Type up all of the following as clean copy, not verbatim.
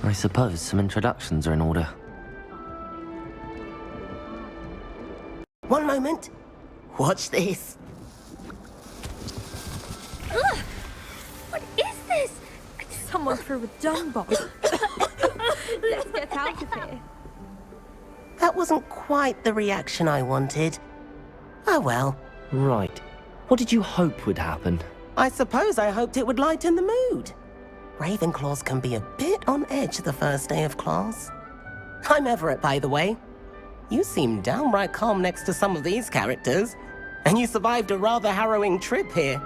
I suppose some introductions are in order. One moment. Watch this. Ugh! What is this? Someone threw a dung bomb. Let's get out of here. That wasn't quite the reaction I wanted. Oh well. Right. What did you hope would happen? I suppose I hoped it would lighten the mood. Ravenclaws can be a bit on edge the first day of class. I'm Everett, by the way. You seem downright calm next to some of these characters, and you survived a rather harrowing trip here.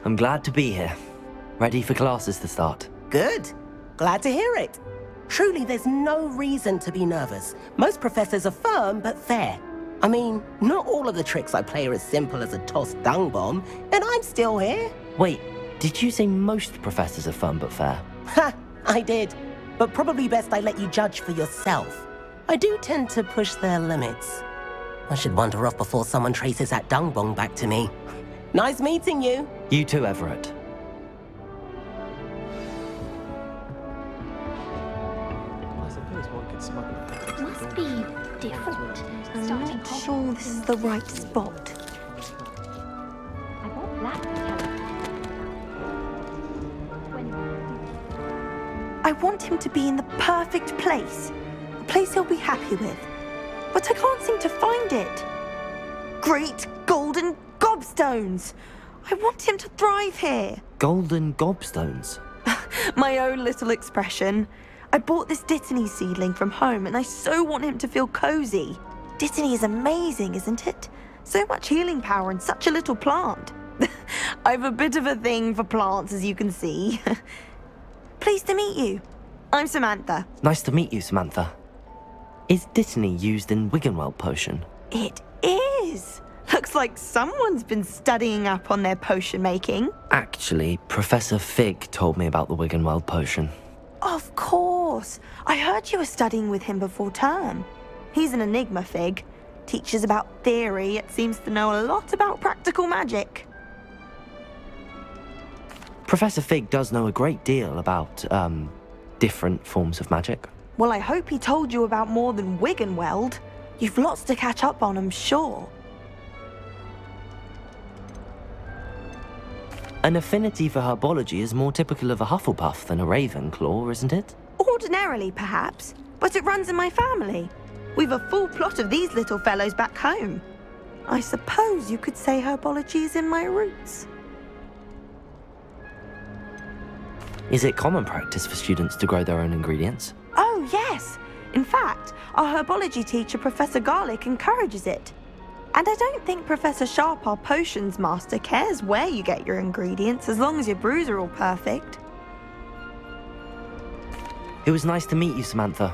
I'm glad to be here. Ready for classes to start. Good. Glad to hear it. Truly, there's no reason to be nervous. Most professors are firm but fair. I mean, not all of the tricks I play are as simple as a tossed dung bomb, and I'm still here. Wait, did you say most professors are fun but fair? Ha! I did. But probably best I let you judge for yourself. I do tend to push their limits. I should wander off before someone traces that dung bomb back to me. Nice meeting you. You too, Everett. Must be different. I'm not sure this is the right spot. I want Black to tell us. I want him to be in the perfect place. A place he'll be happy with. But I can't seem to find it. Great golden gobstones! I want him to thrive here. Golden gobstones? My own little expression. I bought this Dittany seedling from home and I so want him to feel cozy. Dittany is amazing, isn't it? So much healing power in such a little plant. I've a bit of a thing for plants, as you can see. Pleased to meet you. I'm Samantha. Nice to meet you, Samantha. Is Dittany used in Wiggenweld potion? It is. Looks like someone's been studying up on their potion making. Actually, Professor Fig told me about the Wiggenweld potion. Of course. I heard you were studying with him before term. He's an enigma, Fig. Teaches about theory, yet seems to know a lot about practical magic. Professor Fig does know a great deal about, different forms of magic. Well, I hope he told you about more than Wiggenweld. You've lots to catch up on, I'm sure. An affinity for herbology is more typical of a Hufflepuff than a Ravenclaw, isn't it? Ordinarily, perhaps, but it runs in my family. We've a full plot of these little fellows back home. I suppose you could say herbology is in my roots. Is it common practice for students to grow their own ingredients? Oh, yes. In fact, our herbology teacher, Professor Garlick, encourages it. And I don't think Professor Sharp, our potions master, cares where you get your ingredients as long as your brews are all perfect. It was nice to meet you, Samantha.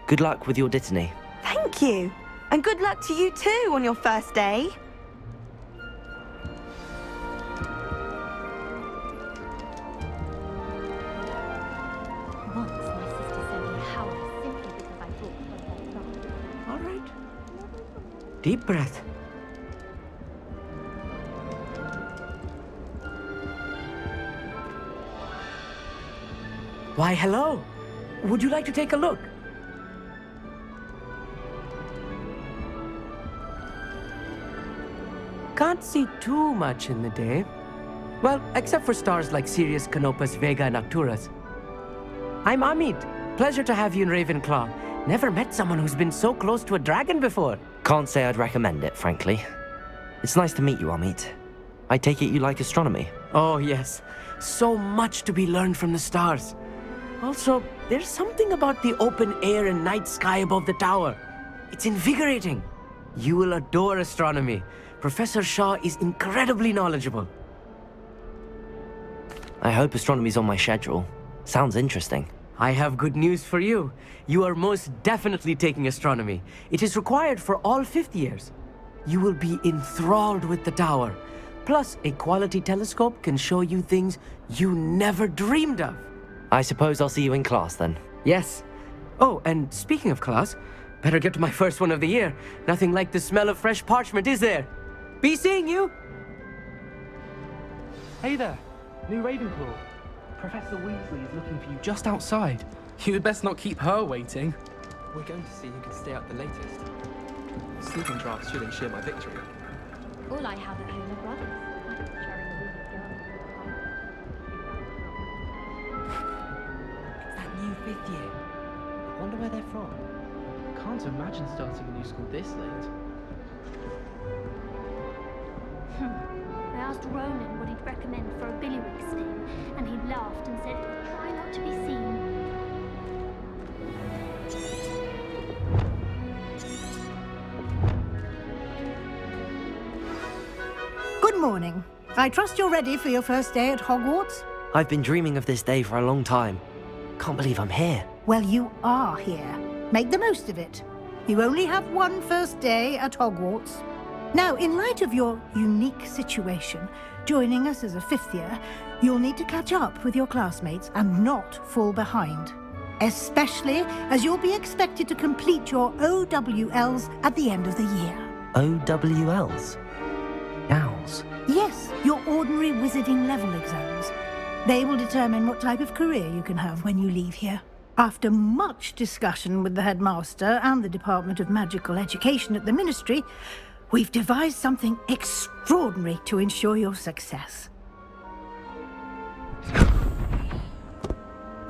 Good luck with your Dittany. Thank you. And good luck to you too on your first day. Once my sister sent me how simply because I thought it was her son. All right. Deep breath. Why, hello. Would you like to take a look? Can't see too much in the day. Well, except for stars like Sirius, Canopus, Vega, and Arcturus. I'm Amit. Pleasure to have you in Ravenclaw. Never met someone who's been so close to a dragon before. Can't say I'd recommend it, frankly. It's nice to meet you, Amit. I take it you like astronomy? Oh, yes. So much to be learned from the stars. Also, there's something about the open air and night sky above the tower. It's invigorating. You will adore astronomy. Professor Shaw is incredibly knowledgeable. I hope astronomy's on my schedule. Sounds interesting. I have good news for you. You are most definitely taking astronomy. It is required for all fifth years. You will be enthralled with the tower. Plus, a quality telescope can show you things you never dreamed of. I suppose I'll see you in class then. Yes. Oh, and speaking of class, better get to my first one of the year. Nothing like the smell of fresh parchment, is there? Be seeing you! Hey there, new Ravenclaw. Professor Weasley is looking for you just outside. You had best not keep her waiting. We're going to see who can stay up the latest. Sleeping drafts should ensure my victory. All I have at home are brothers. I could cherry a wounded girl. It's that new 5th year. I wonder where they're from. Can't imagine starting a new school this late. I asked Ronan what he'd recommend for a billywig sting, and he laughed and said, try not to be seen. Good morning. I trust you're ready for your first day at Hogwarts? I've been dreaming of this day for a long time. Can't believe I'm here. Well, you are here. Make the most of it. You only have one first day at Hogwarts. Now, in light of your unique situation, joining us as a 5th year, you'll need to catch up with your classmates and not fall behind. Especially as you'll be expected to complete your OWLs at the end of the year. OWLs? Owls? Yes, your ordinary wizarding level exams. They will determine what type of career you can have when you leave here. After much discussion with the headmaster and the Department of Magical Education at the Ministry, we've devised something extraordinary to ensure your success.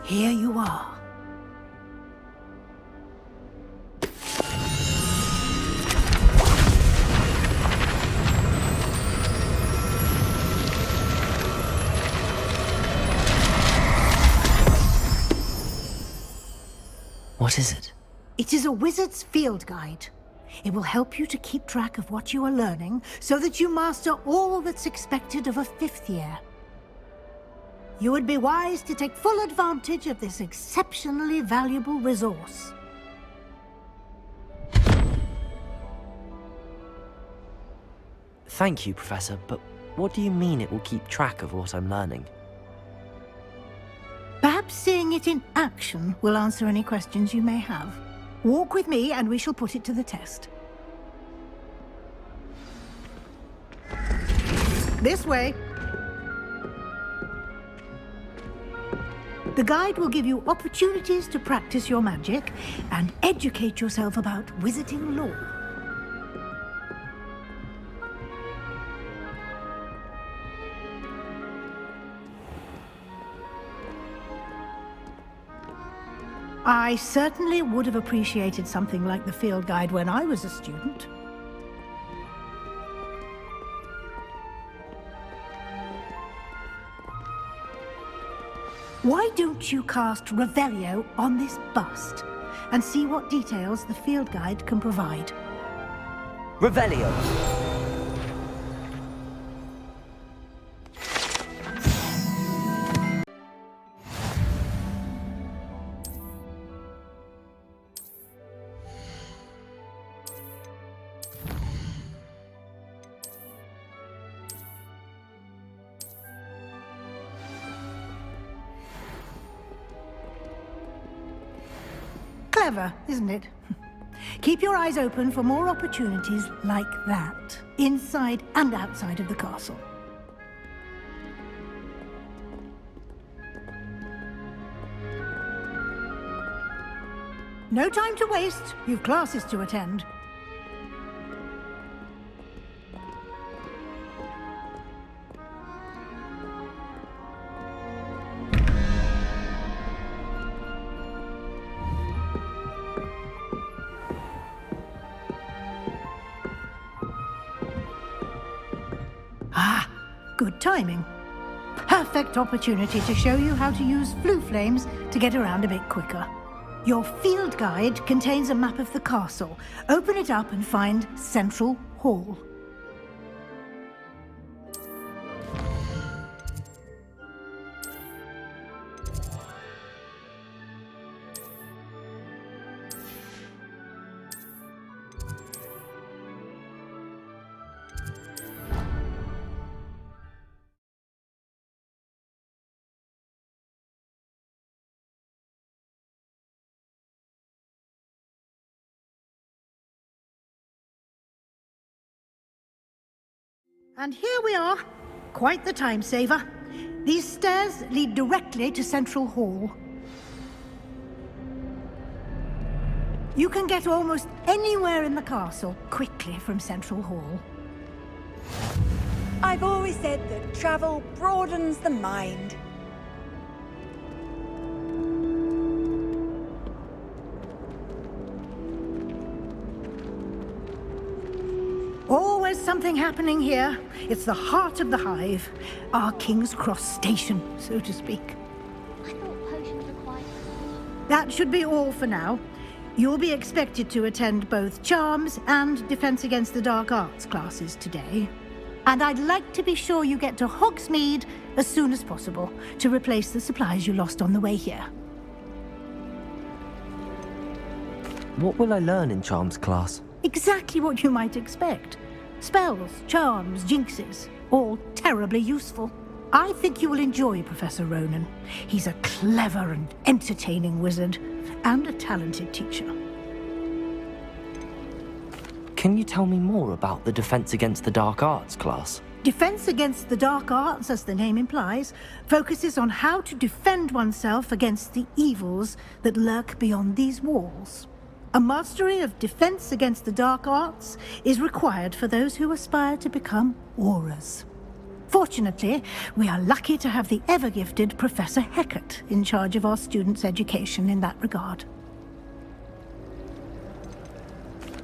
Here you are. What is it? It is a wizard's field guide. It will help you to keep track of what you are learning so that you master all that's expected of a 5th year. You would be wise to take full advantage of this exceptionally valuable resource. Thank you, Professor, but what do you mean it will keep track of what I'm learning? Perhaps seeing it in action will answer any questions you may have. Walk with me and we shall put it to the test. This way. The guide will give you opportunities to practice your magic and educate yourself about wizarding lore. I certainly would have appreciated something like the field guide when I was a student. Why don't you cast Revelio on this bust and see what details the field guide can provide? Revelio! Clever, isn't it? Keep your eyes open for more opportunities like that, inside and outside of the castle. No time to waste. You've classes to attend. Good timing. Perfect opportunity to show you how to use flue flames to get around a bit quicker. Your field guide contains a map of the castle. Open it up and find Central Hall. And here we are. Quite the time saver. These stairs lead directly to Central Hall. You can get almost anywhere in the castle quickly from Central Hall. I've always said that travel broadens the mind. Always something happening here. It's the heart of the hive. Our King's Cross station, so to speak. I thought potions required. That should be all for now. You'll be expected to attend both Charms and Defense Against the Dark Arts classes today. And I'd like to be sure you get to Hogsmeade as soon as possible to replace the supplies you lost on the way here. What will I learn in Charms class? Exactly what you might expect. Spells, charms, jinxes, all terribly useful. I think you will enjoy Professor Ronan. He's a clever and entertaining wizard, and a talented teacher. Can you tell me more about the Defense Against the Dark Arts class? Defense Against the Dark Arts, as the name implies, focuses on how to defend oneself against the evils that lurk beyond these walls. A mastery of Defense Against the Dark Arts is required for those who aspire to become Aurors. Fortunately, we are lucky to have the ever-gifted Professor Hecat in charge of our students' education in that regard.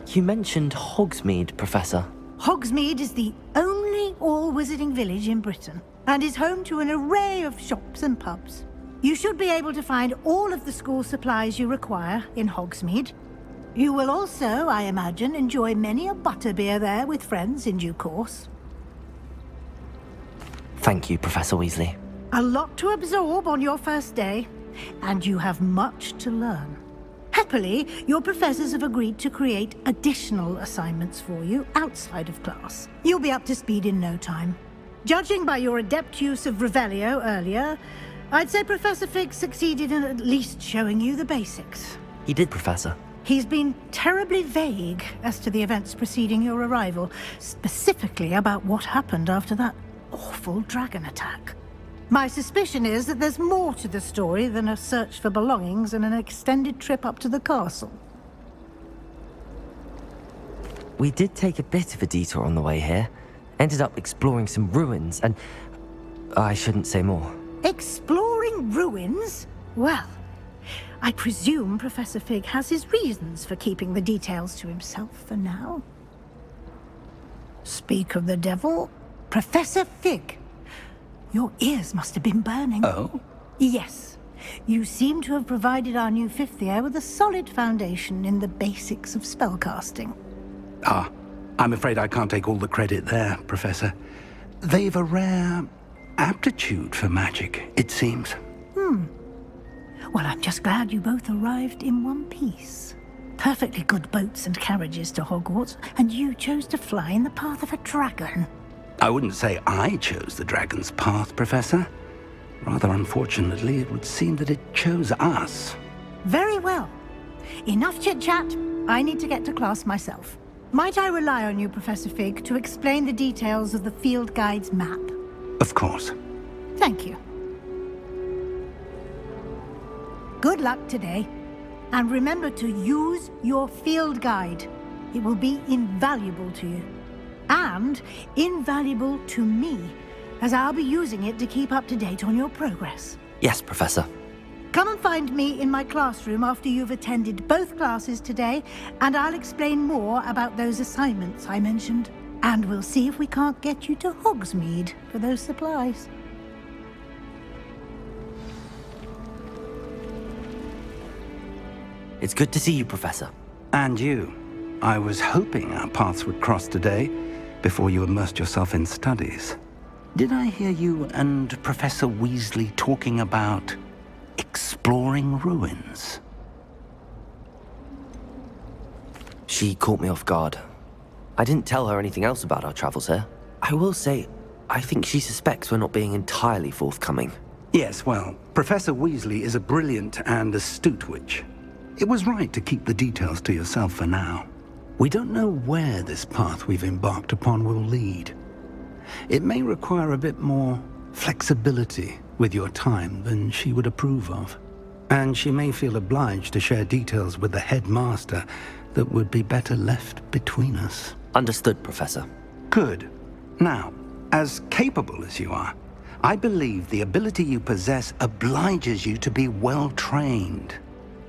You mentioned Hogsmeade, Professor. Hogsmeade is the only all-wizarding village in Britain, and is home to an array of shops and pubs. You should be able to find all of the school supplies you require in Hogsmeade. You will also, I imagine, enjoy many a butterbeer there with friends in due course. Thank you, Professor Weasley. A lot to absorb on your first day, and you have much to learn. Happily, your professors have agreed to create additional assignments for you outside of class. You'll be up to speed in no time. Judging by your adept use of Revelio earlier, I'd say Professor Fig succeeded in at least showing you the basics. He did, Professor. He's been terribly vague as to the events preceding your arrival, specifically about what happened after that awful dragon attack. My suspicion is that there's more to the story than a search for belongings and an extended trip up to the castle. We did take a bit of a detour on the way here. Ended up exploring some ruins and... I shouldn't say more. Exploring ruins? Well, I presume Professor Fig has his reasons for keeping the details to himself for now. Speak of the devil, Professor Fig. Your ears must have been burning. Oh? Yes. You seem to have provided our new fifth year with a solid foundation in the basics of spellcasting. Ah, I'm afraid I can't take all the credit there, Professor. They've a rare aptitude for magic, it seems. Well, I'm just glad you both arrived in one piece. Perfectly good boats and carriages to Hogwarts, and you chose to fly in the path of a dragon. I wouldn't say I chose the dragon's path, Professor. Rather unfortunately, it would seem that it chose us. Very well. Enough chit-chat. I need to get to class myself. Might I rely on you, Professor Fig, to explain the details of the field guide's map? Of course. Thank you. Good luck today. And remember to use your field guide. It will be invaluable to you. And invaluable to me, as I'll be using it to keep up to date on your progress. Yes, Professor. Come and find me in my classroom after you've attended both classes today, and I'll explain more about those assignments I mentioned. And we'll see if we can't get you to Hogsmeade for those supplies. It's good to see you, Professor. And you. I was hoping our paths would cross today, before you immersed yourself in studies. Did I hear you and Professor Weasley talking about exploring ruins? She caught me off guard. I didn't tell her anything else about our travels here. I will say, I think she suspects we're not being entirely forthcoming. Yes, well, Professor Weasley is a brilliant and astute witch. It was right to keep the details to yourself for now. We don't know where this path we've embarked upon will lead. It may require a bit more flexibility with your time than she would approve of. And she may feel obliged to share details with the headmaster that would be better left between us. Understood, Professor. Good. Now, as capable as you are, I believe the ability you possess obliges you to be well trained.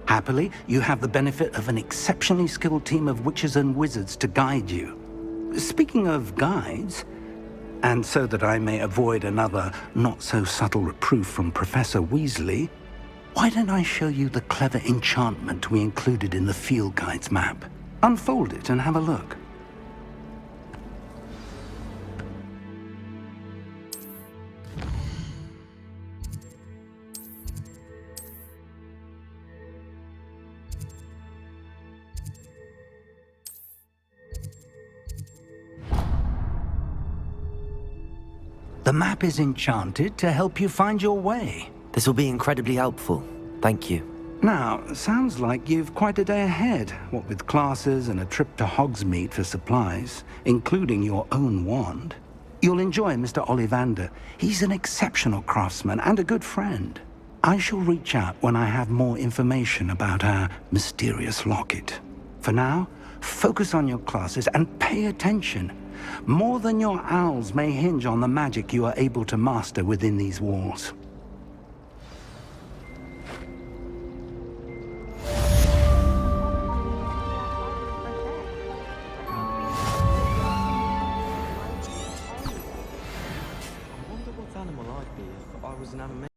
Happily, you have the benefit of an exceptionally skilled team of witches and wizards to guide you. Speaking of guides, and so that I may avoid another not-so-subtle reproof from Professor Weasley, why don't I show you the clever enchantment we included in the field guide's map? Unfold it and have a look. The map is enchanted to help you find your way. This will be incredibly helpful. Thank you. Now, sounds like you've quite a day ahead, what with classes and a trip to Hogsmeade for supplies, including your own wand. You'll enjoy Mr. Ollivander. He's an exceptional craftsman and a good friend. I shall reach out when I have more information about our mysterious locket. For now, focus on your classes and pay attention. More than your owls may hinge on the magic you are able to master within these walls.